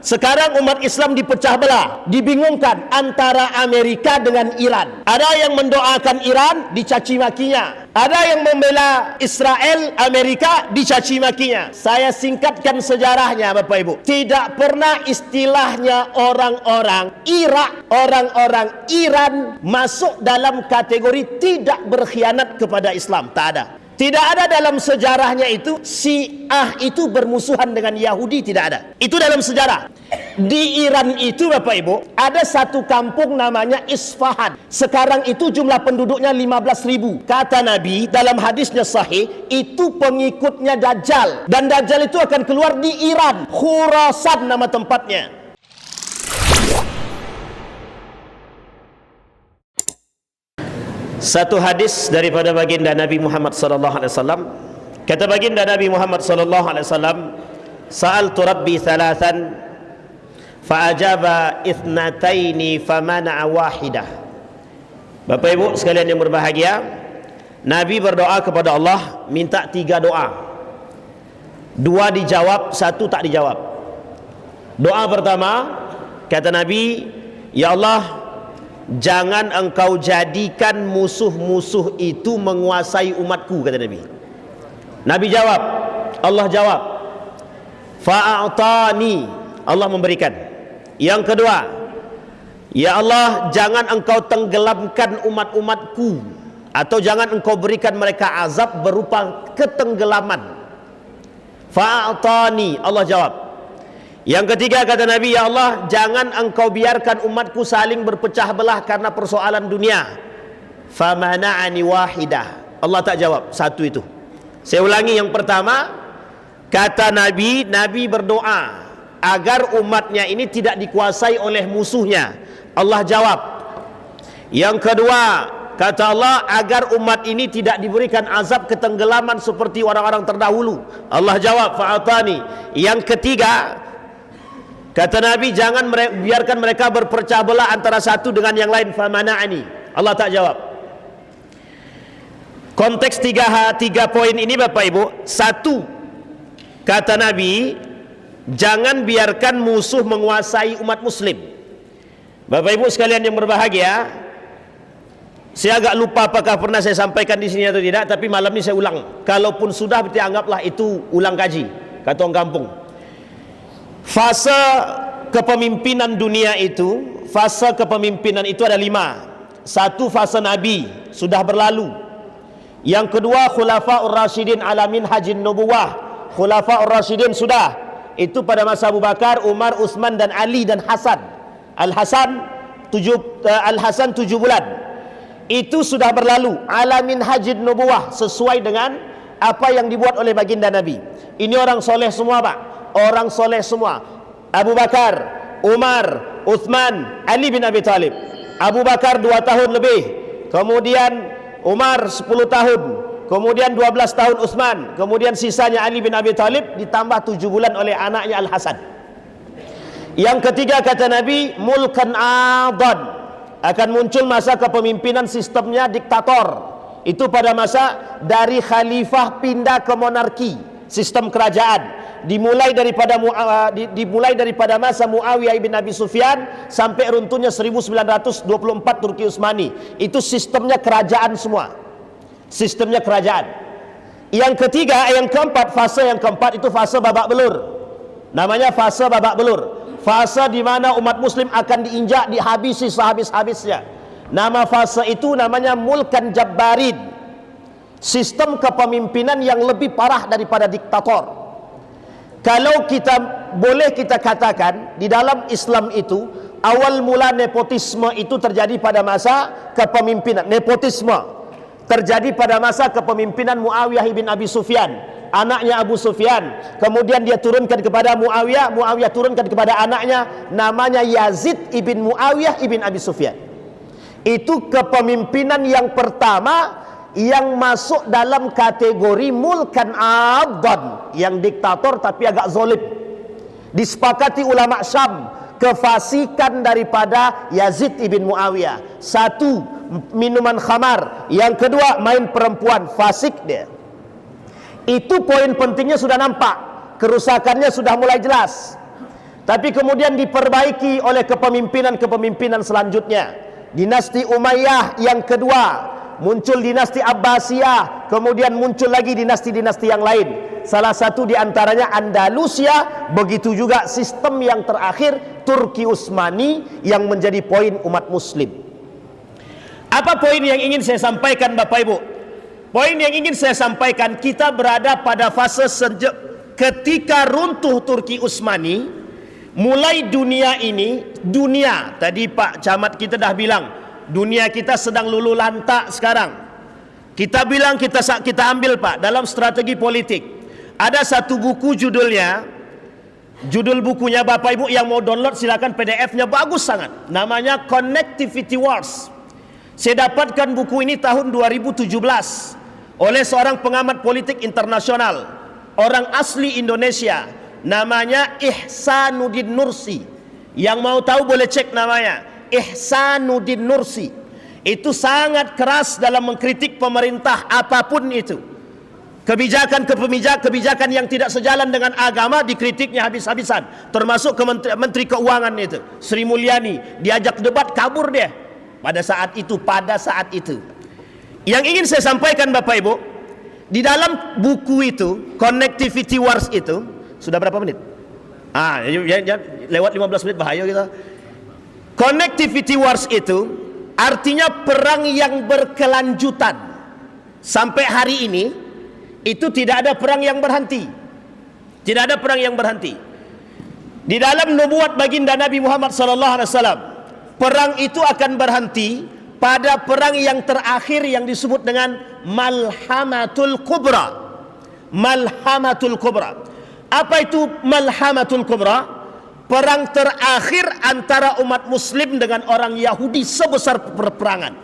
Sekarang umat Islam dipecah belah, dibingungkan antara Amerika dengan Iran. Ada yang mendoakan Iran, dicaci makinya. Ada yang membela Israel, Amerika, dicaci makinya. Saya singkatkan sejarahnya Bapak Ibu. Tidak pernah istilahnya orang-orang Irak, orang-orang Iran masuk dalam kategori tidak berkhianat kepada Islam. Tak ada. Tidak ada dalam sejarahnya itu Syiah itu bermusuhan dengan Yahudi, tidak ada. Itu dalam sejarah. Di Iran itu Bapak Ibu, ada satu kampung namanya Isfahan. Sekarang itu jumlah penduduknya 15.000. Kata Nabi dalam hadisnya sahih, itu pengikutnya Dajjal. Dan Dajjal itu akan keluar di Iran. Khurasan nama tempatnya. Satu hadis daripada baginda Nabi Muhammad sallallahu alaihi wasallam. Kata baginda Nabi Muhammad sallallahu alaihi wasallam, "Sa'altu Rabbi thalathan fa ajaba ithnataini famana'a wahidah." Bapak Ibu sekalian yang berbahagia, Nabi berdoa kepada Allah minta 3 doa. 2 dijawab, 1 tak dijawab. Doa pertama, kata Nabi, "Ya Allah, jangan engkau jadikan musuh-musuh itu menguasai umatku," kata Nabi. Nabi jawab, Allah jawab, fa'atani, Allah memberikan. Yang kedua, ya Allah, jangan engkau tenggelamkan umat-umatku, atau jangan engkau berikan mereka azab berupa ketenggelaman. Fa'atani, Allah jawab. Yang ketiga kata Nabi, ya Allah, jangan engkau biarkan umatku saling berpecah belah karena persoalan dunia. Famana'ani wahidah, Allah tak jawab 1 itu. Saya ulangi, yang pertama kata Nabi, Nabi berdoa agar umatnya ini tidak dikuasai oleh musuhnya. Allah jawab. Yang kedua kata Allah, agar umat ini tidak diberikan azab ketenggelaman seperti orang-orang terdahulu. Allah jawab, fa'atani. Yang ketiga kata Nabi, jangan biarkan mereka berpecah belah antara satu dengan yang lain. Famana'ani, Allah tak jawab. Konteks 3 poin ini Bapak Ibu. 1, kata Nabi, jangan biarkan musuh menguasai umat muslim. Bapak Ibu sekalian yang berbahagia, saya agak lupa apakah pernah saya sampaikan di sini atau tidak, tapi malam ini saya ulang. Kalaupun sudah, berarti anggaplah itu ulang kaji, kata orang kampung. Fase kepemimpinan dunia itu, fase kepemimpinan itu ada 5. 1, fase Nabi, sudah berlalu. Yang kedua, Khulafaur Rasyidin ala minhajin nubuwah. Khulafaur Rasyidin sudah. Itu pada masa Abu Bakar, Umar, Utsman dan Ali dan Hasan. Al-Hasan 7 bulan. Itu sudah berlalu. Ala minhajin nubuwah, sesuai dengan apa yang dibuat oleh baginda Nabi. Ini orang soleh semua Pak. Orang soleh semua. Abu Bakar, Umar, Uthman, Ali bin Abi Talib. Abu Bakar 2 tahun lebih, kemudian Umar 10 tahun, kemudian 12 tahun Uthman, kemudian sisanya Ali bin Abi Talib, ditambah 7 bulan oleh anaknya Al-Hasan. Yang ketiga kata Nabi, mulkan adhan, akan muncul masa kepemimpinan sistemnya diktator. Itu pada masa dari khalifah pindah ke monarki, sistem kerajaan. Dimulai daripada masa Muawiyah bin Abi Sufyan sampai runtuhnya 1924 Turki Utsmani. Itu sistemnya kerajaan semua. Sistemnya kerajaan. Yang ketiga, fase yang keempat itu fase babak belur. Namanya fase babak belur. Fase di mana umat muslim akan diinjak, dihabisi sehabis-habisnya. Nama fase itu namanya mulkan jabbarin. Sistem kepemimpinan yang lebih parah daripada diktator. Kalau boleh kita katakan di dalam Islam itu awal mula nepotisme itu terjadi pada masa kepemimpinan. Nepotisme terjadi pada masa kepemimpinan Muawiyah bin Abi Sufyan, anaknya Abu Sufyan. Kemudian dia turunkan kepada Muawiyah, Muawiyah turunkan kepada anaknya, namanya Yazid ibn Muawiyah ibn Abi Sufyan. Itu kepemimpinan yang pertama yang masuk dalam kategori mulkan adhan, yang diktator tapi agak zalim. Disepakati ulama Syam kefasikan daripada Yazid ibn Muawiyah. 1, minuman khamar. Yang kedua, main perempuan, fasik dia. Itu poin pentingnya sudah nampak, kerusakannya sudah mulai jelas. tapi kemudian diperbaiki oleh kepemimpinan-kepemimpinan selanjutnya. Dinasti Umayyah yang kedua, muncul dinasti Abbasiyah, kemudian muncul lagi dinasti-dinasti yang lain. Salah satu di antaranya Andalusia, begitu juga sistem yang terakhir Turki Utsmani yang menjadi poin umat muslim. Apa poin yang ingin saya sampaikan Bapak Ibu? Poin yang ingin saya sampaikan, kita berada pada fase ketika runtuh Turki Utsmani, mulai dunia ini, tadi Pak Camat kita dah bilang, dunia kita sedang luluh lantak sekarang. Kita bilang kita ambil Pak dalam strategi politik. Ada satu buku judul bukunya Bapak Ibu yang mau download silakan, PDF-nya bagus sangat. Namanya Connectivity Wars. Saya dapatkan buku ini tahun 2017 oleh seorang pengamat politik internasional, orang asli Indonesia, namanya Ihsanuddin Nursi. Yang mau tahu boleh cek namanya, Ihsanuddin Nursi. Itu sangat keras dalam mengkritik pemerintah apapun itu. Kebijakan yang tidak sejalan dengan agama dikritiknya habis-habisan. Termasuk Menteri Keuangan itu, Sri Mulyani, diajak debat kabur dia. Pada saat itu. Yang ingin saya sampaikan Bapak Ibu, di dalam buku itu, Connectivity Wars itu, sudah berapa menit? Lewat 15 menit bahaya kita. Connectivity Wars itu artinya perang yang berkelanjutan. Sampai hari ini itu tidak ada perang yang berhenti. Tidak ada perang yang berhenti. Di dalam nubuat baginda Nabi Muhammad SAW, perang itu akan berhenti pada perang yang terakhir yang disebut dengan Malhamatul Kubra. Malhamatul Kubra. Apa itu Malhamatul Kubra? Perang terakhir antara umat muslim dengan orang Yahudi sebesar peperangan,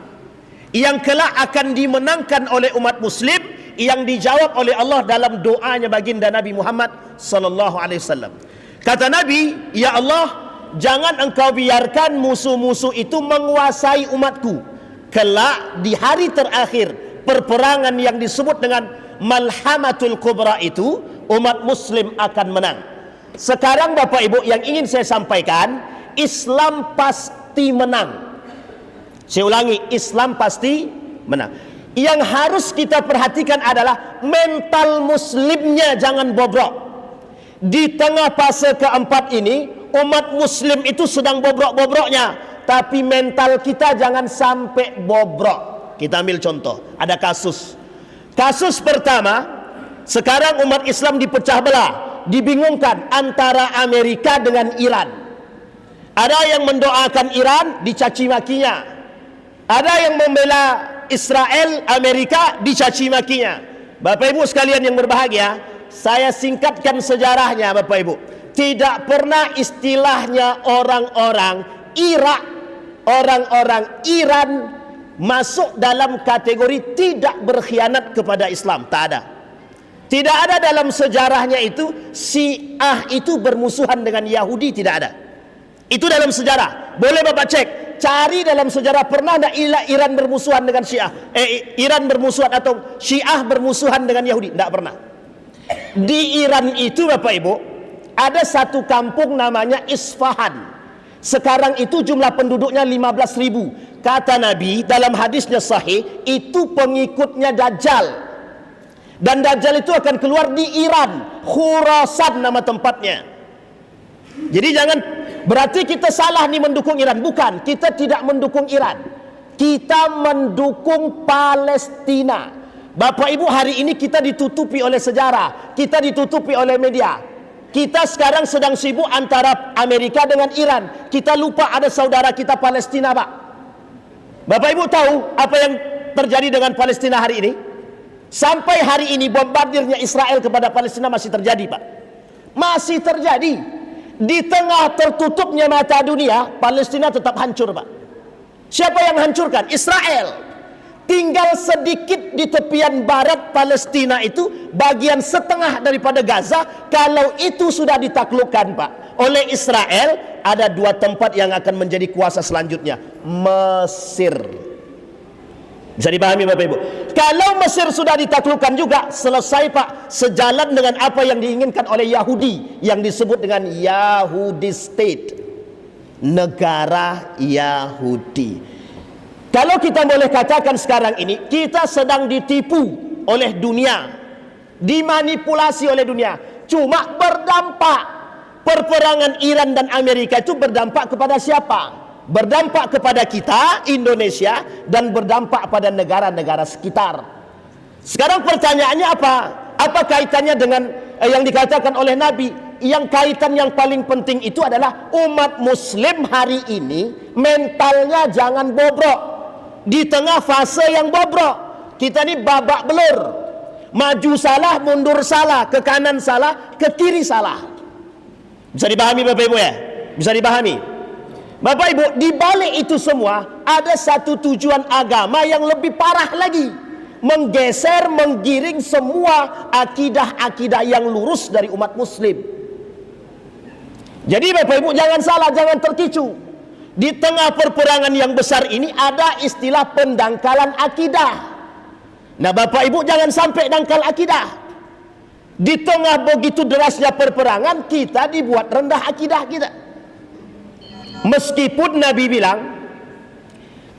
yang kelak akan dimenangkan oleh umat muslim, yang dijawab oleh Allah dalam doanya baginda Nabi Muhammad SAW. Kata Nabi, ya Allah, jangan engkau biarkan musuh-musuh itu menguasai umatku. Kelak di hari terakhir perperangan yang disebut dengan Malhamatul Kubra itu, umat muslim akan menang. Sekarang Bapak Ibu, yang ingin saya sampaikan, Islam pasti menang. Saya ulangi, Islam pasti menang. Yang harus kita perhatikan adalah mental muslimnya jangan bobrok. Di tengah fase keempat ini, umat muslim itu sedang bobrok-bobroknya, tapi mental kita jangan sampai bobrok. Kita ambil contoh, ada kasus pertama, sekarang umat Islam dipecah belah, dibingungkan antara Amerika dengan Iran. Ada yang mendoakan Iran, dicaci makinya. Ada yang membela Israel, Amerika, dicaci makinya. Bapak Ibu sekalian yang berbahagia, saya singkatkan sejarahnya Bapak Ibu. Tidak pernah istilahnya orang-orang Iran masuk dalam kategori tidak berkhianat kepada Islam. Tak ada. Tidak ada dalam sejarahnya itu Syiah itu bermusuhan dengan Yahudi, tidak ada. Itu dalam sejarah. Boleh Bapak cek, cari dalam sejarah pernah ada Iran bermusuhan dengan Syiah. Iran bermusuhan atau Syiah bermusuhan dengan Yahudi, tidak pernah. Di Iran itu Bapak Ibu, ada satu kampung namanya Isfahan. Sekarang itu jumlah penduduknya 15.000. Kata Nabi dalam hadisnya sahih, itu pengikutnya Dajjal. Dan Dajjal itu akan keluar di Iran, Khurasan nama tempatnya. Jadi jangan berarti kita salah nih mendukung Iran. Bukan, kita tidak mendukung Iran. Kita mendukung Palestina. Bapak Ibu, hari ini kita ditutupi oleh sejarah, kita ditutupi oleh media. Kita sekarang sedang sibuk antara Amerika dengan Iran. Kita lupa ada saudara kita Palestina, Pak. Bapak Ibu tahu apa yang terjadi dengan Palestina hari ini? Sampai hari ini bombardirnya Israel kepada Palestina masih terjadi, Pak. Masih terjadi. Di tengah tertutupnya mata dunia, Palestina tetap hancur, Pak. Siapa yang hancurkan? Israel. Tinggal sedikit di tepian barat Palestina itu, bagian setengah daripada Gaza. Kalau itu sudah ditaklukkan, Pak, oleh Israel, ada dua tempat yang akan menjadi kuasa selanjutnya. Mesir. Bisa dipahami Bapak Ibu? Kalau Mesir sudah ditaklukkan juga, selesai Pak, sejalan dengan apa yang diinginkan oleh Yahudi yang disebut dengan Yahudi State, negara Yahudi. Kalau kita boleh katakan sekarang ini kita sedang ditipu oleh dunia, dimanipulasi oleh dunia. Cuma berdampak, perperangan Iran dan Amerika itu berdampak kepada siapa? Berdampak kepada kita, Indonesia, dan berdampak pada negara-negara sekitar. Sekarang pertanyaannya apa? Apa kaitannya dengan yang dikatakan oleh Nabi? Yang kaitan yang paling penting itu adalah umat muslim hari ini mentalnya jangan bobrok. Di tengah fase yang bobrok, kita ini babak belur. Maju salah, mundur salah, ke kanan salah, ke kiri salah. Bisa dipahami Bapak Ibu ya? Bisa dipahami? Bapak Ibu, di balik itu semua ada satu tujuan agama yang lebih parah lagi, menggeser, menggiring semua akidah-akidah yang lurus dari umat muslim. Jadi Bapak Ibu jangan salah, jangan terkicu. Di tengah perperangan yang besar ini ada istilah pendangkalan akidah. Nah Bapak Ibu jangan sampai dangkal akidah. Di tengah begitu derasnya perperangan, kita dibuat rendah akidah kita. Meskipun Nabi bilang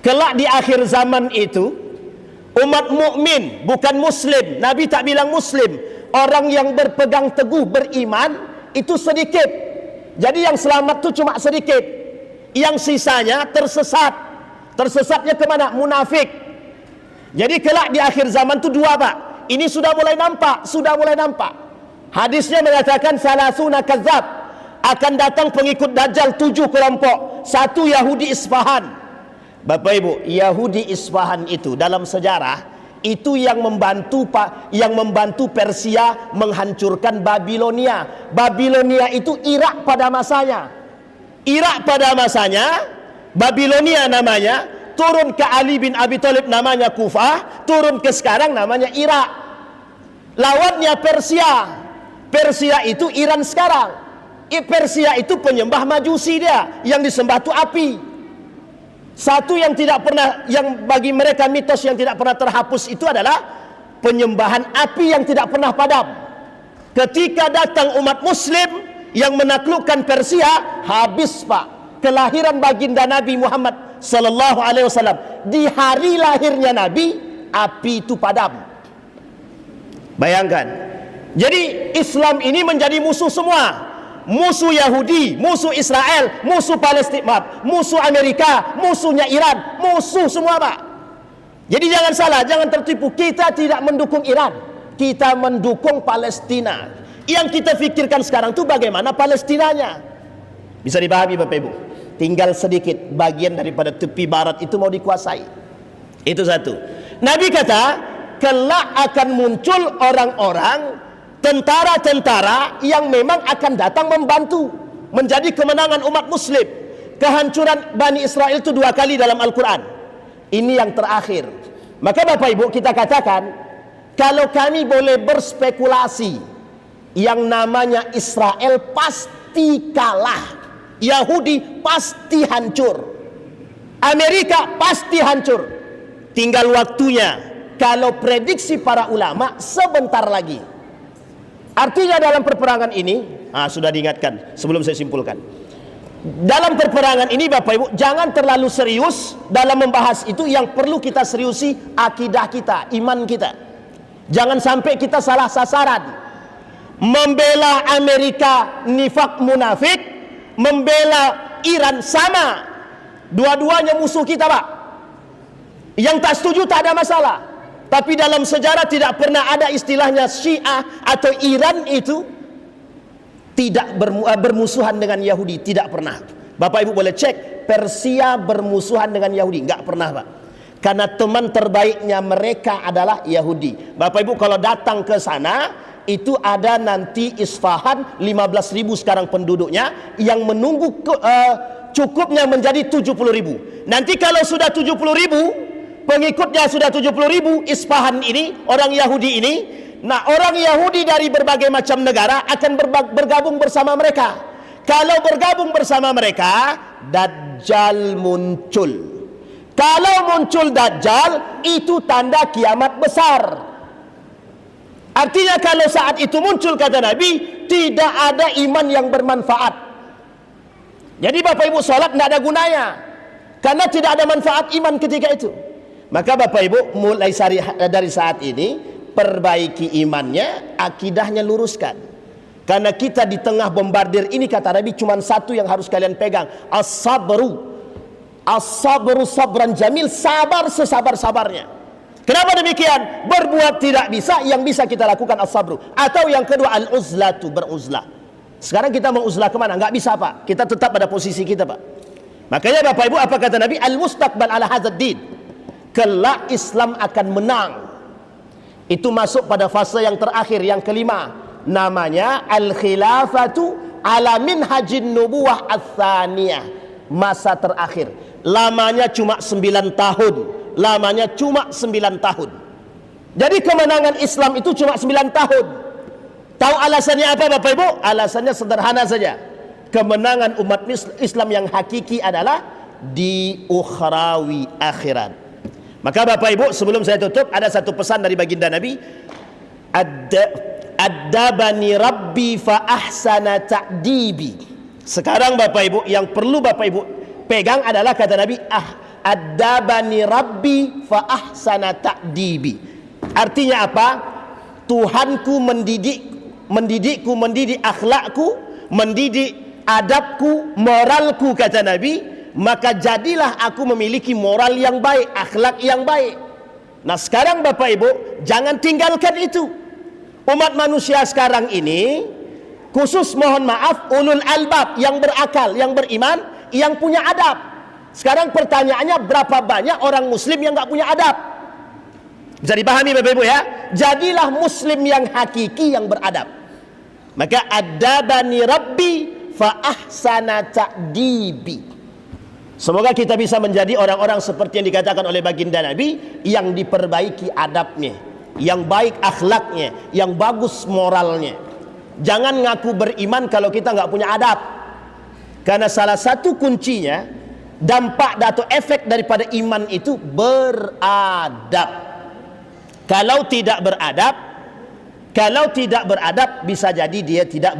kelak di akhir zaman itu umat mukmin bukan muslim, Nabi tak bilang muslim, orang yang berpegang teguh beriman itu sedikit. Jadi yang selamat itu cuma sedikit, yang sisanya tersesat. Tersesatnya kemana? Munafik. Jadi kelak di akhir zaman itu dua Pak. Ini sudah mulai nampak, sudah mulai nampak. Hadisnya mengatakan salasuna kadzab, akan datang pengikut Dajjal 7 kelompok. Satu Yahudi Isfahan. Bapak Ibu, Yahudi Isfahan itu dalam sejarah itu yang membantu Persia menghancurkan Babilonia. Babilonia itu Irak pada masanya. Irak pada masanya, Babilonia namanya, turun ke Ali bin Abi Thalib namanya Kufah, turun ke sekarang namanya Irak. Lawannya Persia. Persia itu Iran sekarang. Persia itu penyembah majusi dia, yang disembah itu api. Satu yang tidak pernah, yang bagi mereka mitos yang tidak pernah terhapus itu adalah penyembahan api yang tidak pernah padam. Ketika datang umat muslim yang menaklukkan Persia, habis Pak. Kelahiran baginda Nabi Muhammad sallallahu alaihi wasallam, di hari lahirnya Nabi, api itu padam. Bayangkan. Jadi Islam ini menjadi musuh semua. Musuh Yahudi, musuh Israel, musuh Palestina, musuh Amerika, musuhnya Iran, musuh semua Pak. Jadi jangan salah, jangan tertipu. Kita tidak mendukung Iran, kita mendukung Palestina. Yang kita pikirkan sekarang itu bagaimana Palestinanya. Bisa dipahami Bapak Ibu? Tinggal sedikit bagian daripada tepi barat itu mau dikuasai. Itu satu. Nabi kata, kelak akan muncul orang-orang, tentara-tentara yang memang akan datang membantu menjadi kemenangan umat muslim. Kehancuran Bani Israel itu 2 kali dalam Al-Quran. Ini yang terakhir. Maka Bapak Ibu kita katakan, kalau kami boleh berspekulasi, yang namanya Israel pasti kalah, Yahudi pasti hancur, Amerika pasti hancur. Tinggal waktunya. Kalau prediksi para ulama sebentar lagi. Artinya dalam perperangan ini, sudah diingatkan sebelum saya simpulkan. Dalam perperangan ini Bapak Ibu jangan terlalu serius dalam membahas itu. Yang perlu kita seriusi akidah kita, iman kita. Jangan sampai kita salah sasaran. Membela Amerika nifak munafik, membela Iran sama. Dua-duanya musuh kita Pak. Yang tak setuju tak ada masalah. Tapi dalam sejarah tidak pernah ada istilahnya Syiah atau Iran itu tidak bermusuhan dengan Yahudi. Tidak pernah. Bapak Ibu boleh cek, Persia bermusuhan dengan Yahudi. Enggak pernah Pak. Karena teman terbaiknya mereka adalah Yahudi. Bapak Ibu kalau datang ke sana, itu ada nanti Isfahan 15.000 sekarang penduduknya, yang menunggu cukupnya menjadi 70.000. Nanti kalau sudah 70.000, pengikutnya sudah 70.000, Isfahan ini, orang Yahudi ini, nah orang Yahudi dari berbagai macam negara akan bergabung bersama mereka. Kalau bergabung bersama mereka, Dajjal muncul. Kalau muncul Dajjal, itu tanda kiamat besar. Artinya kalau saat itu muncul, kata Nabi, tidak ada iman yang bermanfaat. Jadi Bapak Ibu sholat tidak ada gunanya, karena tidak ada manfaat iman ketika itu. Maka Bapak Ibu mulai dari saat ini, perbaiki imannya, akidahnya luruskan. Karena kita di tengah bombardir ini, kata Nabi, cuma satu yang harus kalian pegang, as-sabru. As-sabru sabran jamil, sabar sesabar-sabarnya. Kenapa demikian? Berbuat tidak bisa, yang bisa kita lakukan as-sabru. Atau yang kedua, al-uzlatu, beruzlah. Sekarang kita mau uzlah kemana? Nggak bisa, Pak. Kita tetap pada posisi kita, Pak. Makanya Bapak Ibu, apa kata Nabi? Al-mustaqbal ala hadzal din. Kelak Islam akan menang. Itu masuk pada fase yang terakhir, yang kelima. Namanya al-khilafatu ala minhajin nubuwah ats-tsaniyah. Masa terakhir. Lamanya cuma 9 tahun. Lamanya cuma 9 tahun. Jadi kemenangan Islam itu cuma 9 tahun. Tahu alasannya apa Bapak Ibu? Alasannya sederhana saja. Kemenangan umat Islam yang hakiki adalah di ukhrawi akhirat. Maka Bapak Ibu, sebelum saya tutup, ada satu pesan dari baginda Nabi. Addabani Rabbi fa ahsana ta'dibi. Sekarang Bapak Ibu, yang perlu Bapak Ibu pegang adalah kata Nabi, addabani Rabbi fa ahsana ta'dibi. Artinya apa? Tuhanku mendidikku, mendidik akhlakku, mendidik adabku, moralku, kata Nabi. Maka jadilah aku memiliki moral yang baik, akhlak yang baik. Nah sekarang Bapak Ibu, jangan tinggalkan itu. Umat manusia sekarang ini, khusus mohon maaf, ulul albab, yang berakal, yang beriman, yang punya adab. Sekarang pertanyaannya, berapa banyak orang muslim yang nggak punya adab? Bisa dipahami Bapak Ibu ya? Jadilah muslim yang hakiki, yang beradab. Maka adabani Rabbi fa ahsana ta'dibi. Semoga kita bisa menjadi orang-orang seperti yang dikatakan oleh baginda Nabi, yang diperbaiki adabnya, yang baik akhlaknya, yang bagus moralnya. Jangan ngaku beriman kalau kita nggak punya adab. Karena salah satu kuncinya, dampak atau efek daripada iman itu beradab. Kalau tidak beradab, bisa jadi dia tidak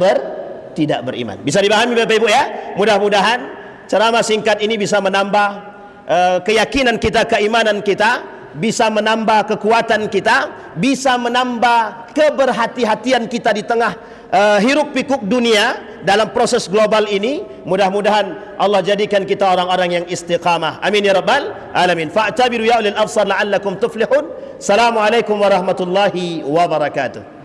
beriman. Bisa dipahami Bapak Ibu ya? Mudah-mudahan ceramah singkat ini bisa menambah keyakinan kita, keimanan kita, bisa menambah kekuatan kita, bisa menambah keberhati-hatian kita di tengah hiruk pikuk dunia dalam proses global ini. Mudah-mudahan Allah jadikan kita orang-orang yang istiqamah. Amin ya rabbal alamin. Fa'tabiru ya ulil absar la'allakum tuflihun. Assalamualaikum warahmatullahi wabarakatuh.